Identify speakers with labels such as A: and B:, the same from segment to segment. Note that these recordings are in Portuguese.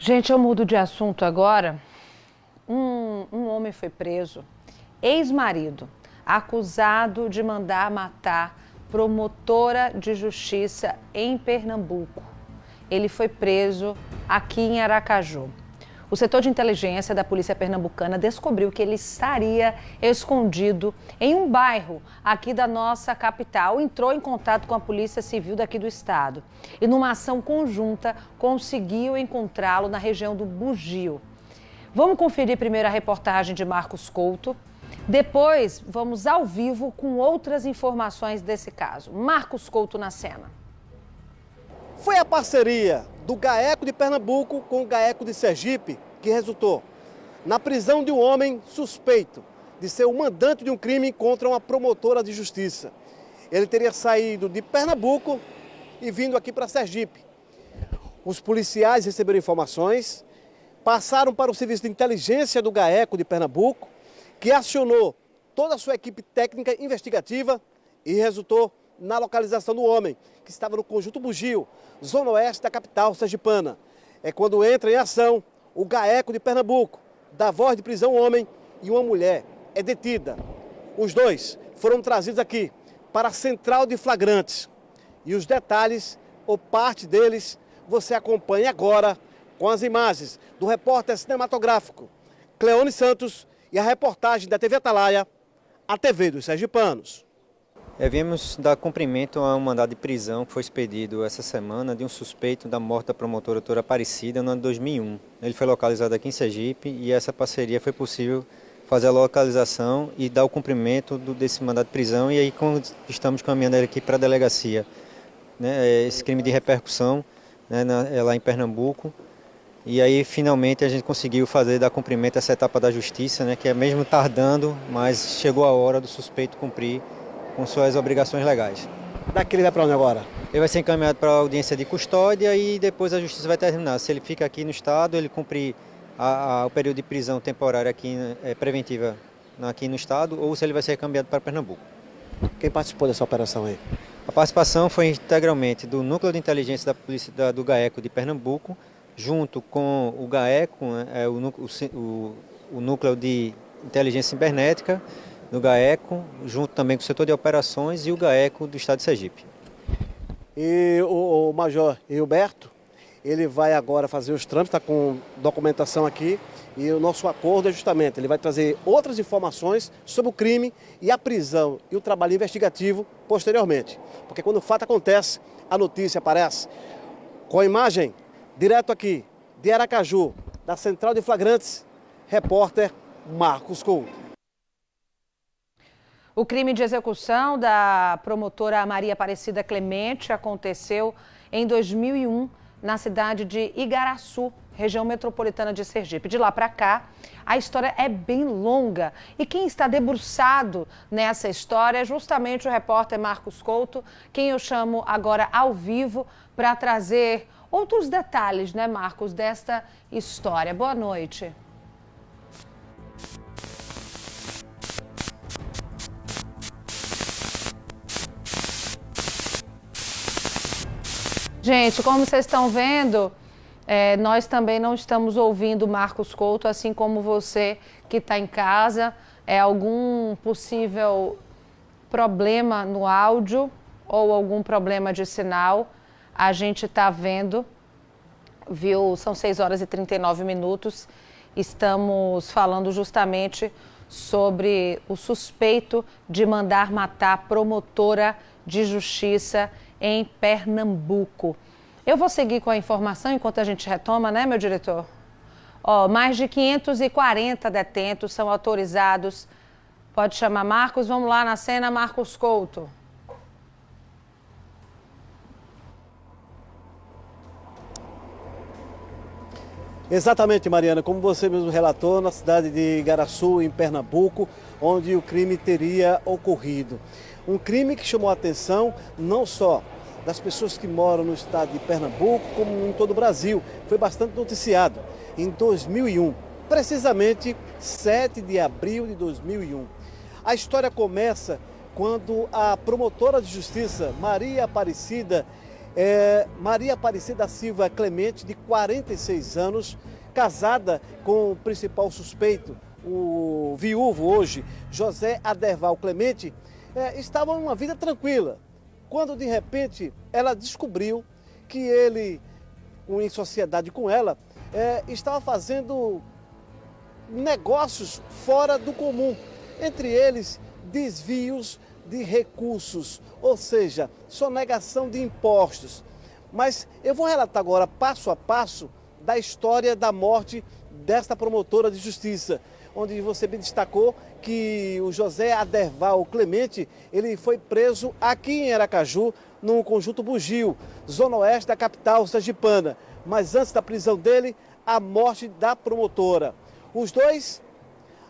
A: Gente, eu mudo de assunto agora. Um homem foi preso, ex-marido, acusado de mandar matar promotora de justiça em Pernambuco. Ele foi preso aqui em Aracaju. O setor de inteligência da polícia pernambucana descobriu que ele estaria escondido em um bairro aqui da nossa capital. Entrou em contato com a Polícia Civil daqui do estado e, numa ação conjunta, conseguiu encontrá-lo na região do Bugio. Vamos conferir primeiro a reportagem de Marcos Couto. Depois, vamos ao vivo com outras informações desse caso. Marcos Couto na cena.
B: Foi a parceria do GAECO de Pernambuco com o GAECO de Sergipe que resultou na prisão de um homem suspeito de ser o mandante de um crime contra uma promotora de justiça. Ele teria saído de Pernambuco e vindo aqui para Sergipe. Os policiais receberam informações, passaram para o serviço de inteligência do GAECO de Pernambuco, que acionou toda a sua equipe técnica investigativa e resultou na localização do homem, que estava no Conjunto Bugio, zona oeste da capital sergipana. É quando entra em ação o GAECO de Pernambuco, dá voz de prisão ao homem e uma mulher é detida. Os dois foram trazidos aqui para a central de flagrantes. E os detalhes, ou parte deles, você acompanha agora com as imagens do repórter cinematográfico Cleone Santos e a reportagem da TV Atalaia, a TV dos sergipanos.
C: Viemos dar cumprimento a um mandado de prisão que foi expedido essa semana de um suspeito da morte da promotora doutora Aparecida no ano de 2001. Ele foi localizado aqui em Sergipe e essa parceria foi possível fazer a localização e dar o cumprimento desse mandado de prisão, e aí estamos caminhando ele aqui para a delegacia. Esse crime de repercussão, é lá em Pernambuco, e aí finalmente a gente conseguiu dar cumprimento a essa etapa da justiça, que é mesmo tardando, mas chegou a hora do suspeito cumprir com suas obrigações legais.
B: Daqui ele vai para onde agora?
C: Ele vai ser encaminhado para a audiência de custódia e depois a justiça vai determinar se ele fica aqui no estado, ele cumprir o período de prisão temporária aqui, preventiva aqui no estado, ou se ele vai ser encaminhado para Pernambuco.
B: Quem participou dessa operação aí?
C: A participação foi integralmente do Núcleo de Inteligência da Polícia do GAECO de Pernambuco, junto com o GAECO, o Núcleo de Inteligência Cibernética do GAECO, junto também com o setor de operações e o GAECO do estado de Sergipe.
B: E o Major Gilberto, ele vai agora fazer os trâmites, está com documentação aqui, e o nosso acordo é justamente, ele vai trazer outras informações sobre o crime e a prisão e o trabalho investigativo posteriormente. Porque quando o fato acontece, a notícia aparece. Com a imagem, direto aqui de Aracaju, da Central de Flagrantes, repórter Marcos Couto.
A: O crime de execução da promotora Maria Aparecida Clemente aconteceu em 2001 na cidade de Igaraçu, região metropolitana de Sergipe. De lá para cá, a história é bem longa e quem está debruçado nessa história é justamente o repórter Marcos Couto, quem eu chamo agora ao vivo para trazer outros detalhes, Marcos, desta história. Boa noite. Gente, como vocês estão vendo, nós também não estamos ouvindo Marcos Couto, assim como você que está em casa. Algum possível problema no áudio ou algum problema de sinal, a gente está vendo, viu? São 6h39, estamos falando justamente sobre o suspeito de mandar matar promotora de justiça em Pernambuco. Eu vou seguir com a informação enquanto a gente retoma, meu diretor? Mais de 540 detentos são autorizados. Pode chamar Marcos, vamos lá na cena, Marcos Couto.
B: Exatamente, Mariana, como você mesmo relatou, na cidade de Igaraçu, em Pernambuco, onde o crime teria ocorrido. Um crime que chamou a atenção não só das pessoas que moram no estado de Pernambuco, como em todo o Brasil. Foi bastante noticiado em 2001, precisamente 7 de abril de 2001. A história começa quando a promotora de justiça, Maria Aparecida, Maria Aparecida Silva Clemente, de 46 anos, casada com o principal suspeito, o viúvo hoje, José Aderval Clemente, estavam em uma vida tranquila, quando de repente ela descobriu que ele, em sociedade com ela, estava fazendo negócios fora do comum, entre eles desvios de recursos, ou seja, sonegação de impostos. Mas eu vou relatar agora, passo a passo, da história da morte desta promotora de justiça, onde você bem destacou que o José Aderval Clemente, ele foi preso aqui em Aracaju, no conjunto Bugio, zona oeste da capital sergipana. Mas antes da prisão dele, a morte da promotora. Os dois,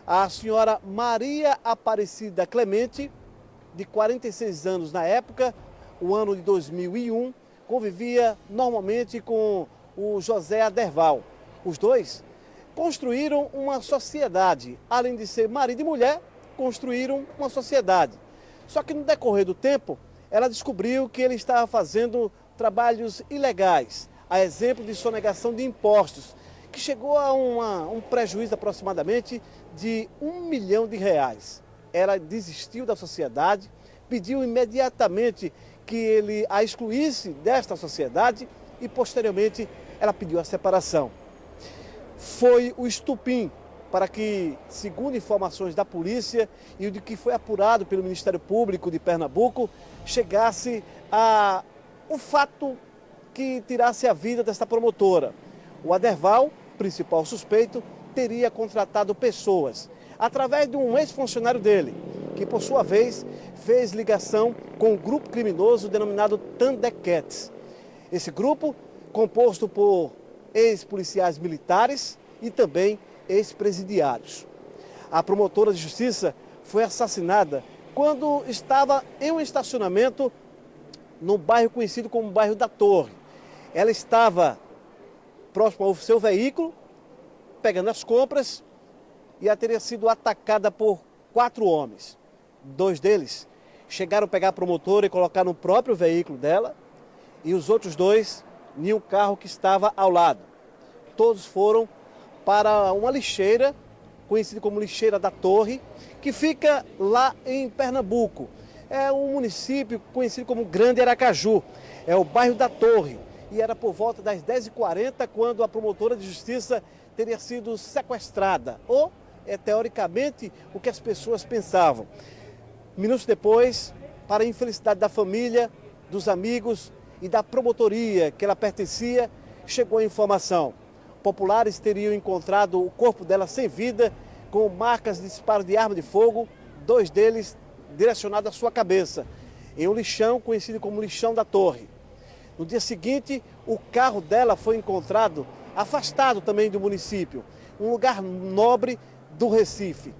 B: a senhora Maria Aparecida Clemente, de 46 anos na época, o ano de 2001, convivia normalmente com o José Aderval. Os dois construíram uma sociedade, além de ser marido e mulher, construíram uma sociedade. Só que no decorrer do tempo, ela descobriu que ele estava fazendo trabalhos ilegais, a exemplo de sonegação de impostos, que chegou a um prejuízo aproximadamente de R$1 milhão. Ela desistiu da sociedade, pediu imediatamente que ele a excluísse desta sociedade e, posteriormente, ela pediu a separação. Foi o estupim para que, segundo informações da polícia e o de que foi apurado pelo Ministério Público de Pernambuco, chegasse a um fato que tirasse a vida desta promotora. O Aderval, principal suspeito, teria contratado pessoas através de um ex-funcionário dele, que por sua vez fez ligação com um grupo criminoso denominado Thundercats. Esse grupo, composto por ex-policiais militares e também ex-presidiários. A promotora de justiça foi assassinada quando estava em um estacionamento no bairro conhecido como bairro da Torre. Ela estava próximo ao seu veículo, pegando as compras, e ela teria sido atacada por 4 homens. 2 deles chegaram a pegar a promotora e colocar no próprio veículo dela, e os outros 2 em um carro que estava ao lado. Todos foram para uma lixeira, conhecida como Lixeira da Torre, que fica lá em Pernambuco. É um município conhecido como Grande Aracaju, é o bairro da Torre. E era por volta das 10h40 quando a promotora de justiça teria sido sequestrada, ou, teoricamente, o que as pessoas pensavam. Minutos depois, para a infelicidade da família, dos amigos e da promotoria que ela pertencia, chegou a informação. Populares teriam encontrado o corpo dela sem vida, com marcas de disparo de arma de fogo, 2 deles direcionados à sua cabeça, em um lixão conhecido como Lixão da Torre. No dia seguinte, o carro dela foi encontrado afastado também do município, um lugar nobre do Recife.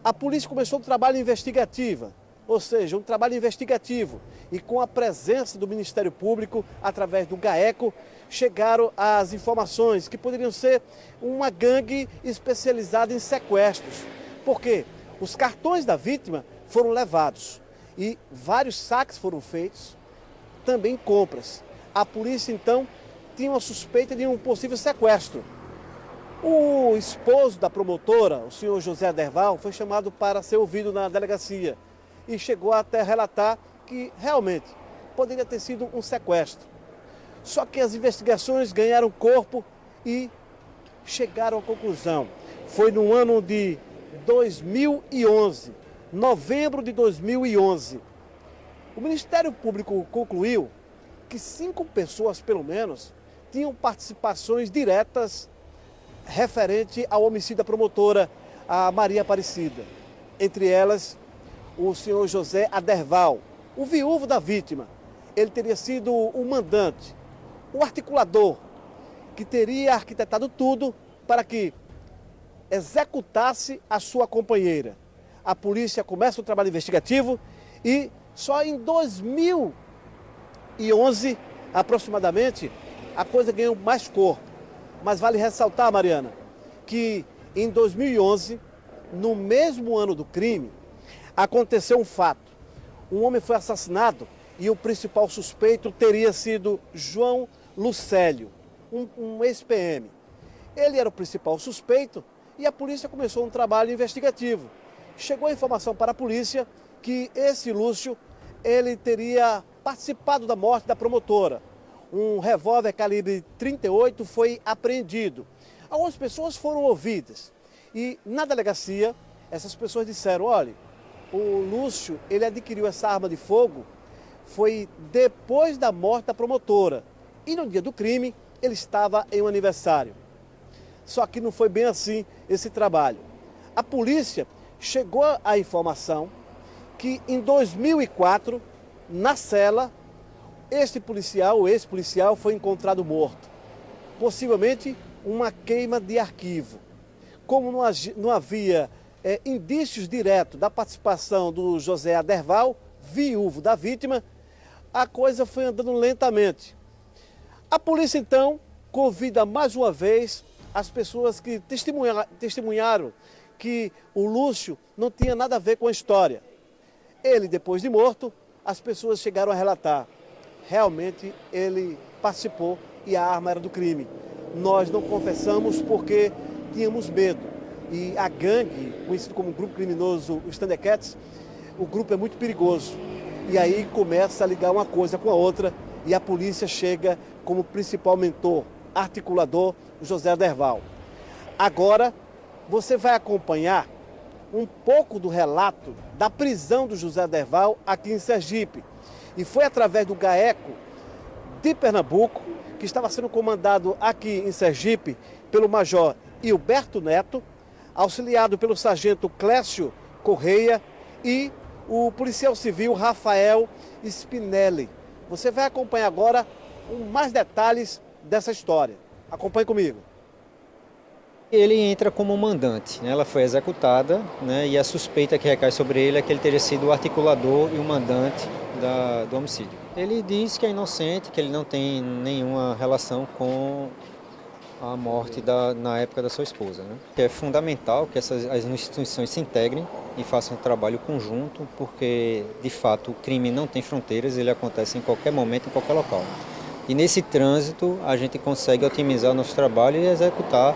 B: A polícia começou um trabalho investigativo, ou seja, um trabalho investigativo, e com a presença do Ministério Público, através do GAECO, chegaram as informações que poderiam ser uma gangue especializada em sequestros, porque os cartões da vítima foram levados e vários saques foram feitos, também compras. A polícia, então, tinha uma suspeita de um possível sequestro. O esposo da promotora, o senhor José Aderval, foi chamado para ser ouvido na delegacia e chegou até a relatar que realmente poderia ter sido um sequestro. Só que as investigações ganharam corpo e chegaram à conclusão. Foi no ano de 2011, novembro de 2011. O Ministério Público concluiu que 5 pessoas, pelo menos, tinham participações diretas referente ao homicídio da promotora, a Maria Aparecida. Entre elas, o senhor José Aderval, o viúvo da vítima. Ele teria sido o mandante, o articulador, que teria arquitetado tudo para que executasse a sua companheira. A polícia começa o trabalho investigativo e só em 2011, aproximadamente, a coisa ganhou mais corpo. Mas vale ressaltar, Mariana, que em 2011, no mesmo ano do crime, aconteceu um fato. Um homem foi assassinado e o principal suspeito teria sido João Lucélio, um ex-PM. Ele era o principal suspeito e a polícia começou um trabalho investigativo. Chegou a informação para a polícia que esse Lúcio, ele teria participado da morte da promotora. Um revólver calibre 38 foi apreendido. Algumas pessoas foram ouvidas e na delegacia essas pessoas disseram, olha, o Lúcio, ele adquiriu essa arma de fogo foi depois da morte da promotora e no dia do crime ele estava em um aniversário. Só que não foi bem assim esse trabalho. A polícia chegou à informação que em 2004, na cela, este policial, o ex-policial, foi encontrado morto. Possivelmente uma queima de arquivo. Como não havia indícios diretos da participação do José Aderval, viúvo da vítima, a coisa foi andando lentamente. A polícia, então, convida mais uma vez as pessoas que testemunharam que o Lúcio não tinha nada a ver com a história. Ele, depois de morto, as pessoas chegaram a relatar. Realmente ele participou e a arma era do crime. Nós não confessamos porque tínhamos medo. E a gangue, conhecido como grupo criminoso, os Thundercats, o grupo é muito perigoso. E aí começa a ligar uma coisa com a outra e a polícia chega como principal mentor, articulador, José Aderval. Agora, você vai acompanhar um pouco do relato da prisão do José Aderval aqui em Sergipe. E foi através do GAECO de Pernambuco, que estava sendo comandado aqui em Sergipe pelo major Hilberto Neto, auxiliado pelo sargento Clécio Correia e o policial civil Rafael Spinelli. Você vai acompanhar agora mais detalhes dessa história. Acompanhe comigo.
C: Ele entra como mandante, né? Ela foi executada, né? E a suspeita que recai sobre ele é que ele teria sido o articulador e o mandante do homicídio. Ele diz que é inocente, que ele não tem nenhuma relação com a morte na época da sua esposa, né? Que é fundamental que as instituições se integrem e façam um trabalho conjunto, porque, de fato, o crime não tem fronteiras, ele acontece em qualquer momento, em qualquer local. E nesse trânsito, a gente consegue otimizar o nosso trabalho e executar,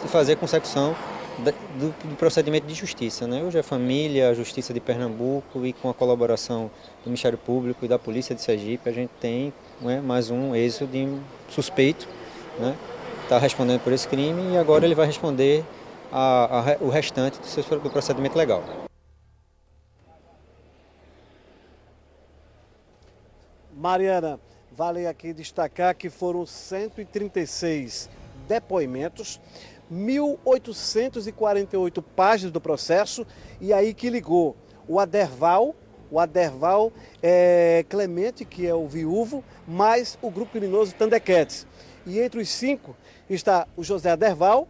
C: fazer a consecução do procedimento de justiça, né? Hoje a família, a Justiça de Pernambuco e com a colaboração do Ministério Público e da Polícia de Sergipe, a gente tem, né, mais um êxito de um suspeito, né? Está respondendo por esse crime e agora ele vai responder o restante do procedimento legal.
B: Mariana, vale aqui destacar que foram 136 depoimentos, 1.848 páginas do processo e aí que ligou o Aderval Clemente, que é o viúvo, mais o grupo criminoso Thundercats. E entre os 5 está o José Aderval,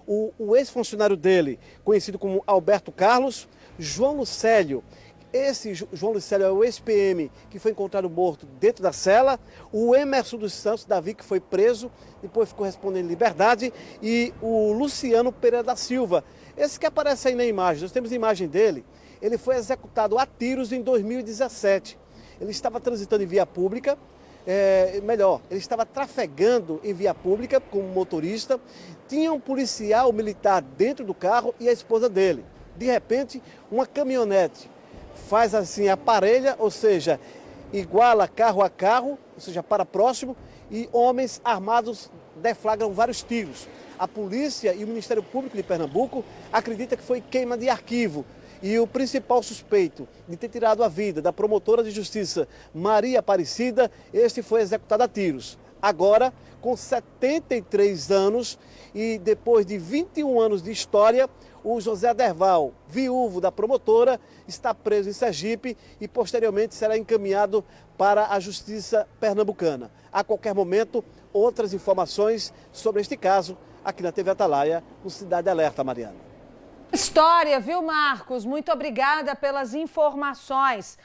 B: o ex-funcionário dele, conhecido como Alberto Carlos, João Lucélio. Esse João Lucélio é o ex-PM que foi encontrado morto dentro da cela, o Emerson dos Santos Davi, que foi preso, depois ficou respondendo em liberdade, e o Luciano Pereira da Silva. Esse que aparece aí na imagem, nós temos a imagem dele, ele foi executado a tiros em 2017. Ele estava transitando em via pública, ele estava trafegando em via pública como motorista, tinha um policial militar dentro do carro e a esposa dele. De repente, uma caminhonete faz assim a parelha, ou seja, iguala carro a carro, ou seja, para próximo, e homens armados deflagram vários tiros. A polícia e o Ministério Público de Pernambuco acreditam que foi queima de arquivo. E o principal suspeito de ter tirado a vida da promotora de justiça Maria Aparecida, este foi executado a tiros. Agora, com 73 anos e depois de 21 anos de história, o José Aderval, viúvo da promotora, está preso em Sergipe e posteriormente será encaminhado para a Justiça Pernambucana. A qualquer momento, outras informações sobre este caso aqui na TV Atalaia, no Cidade Alerta, Mariana.
A: História, viu, Marcos? Muito obrigada pelas informações.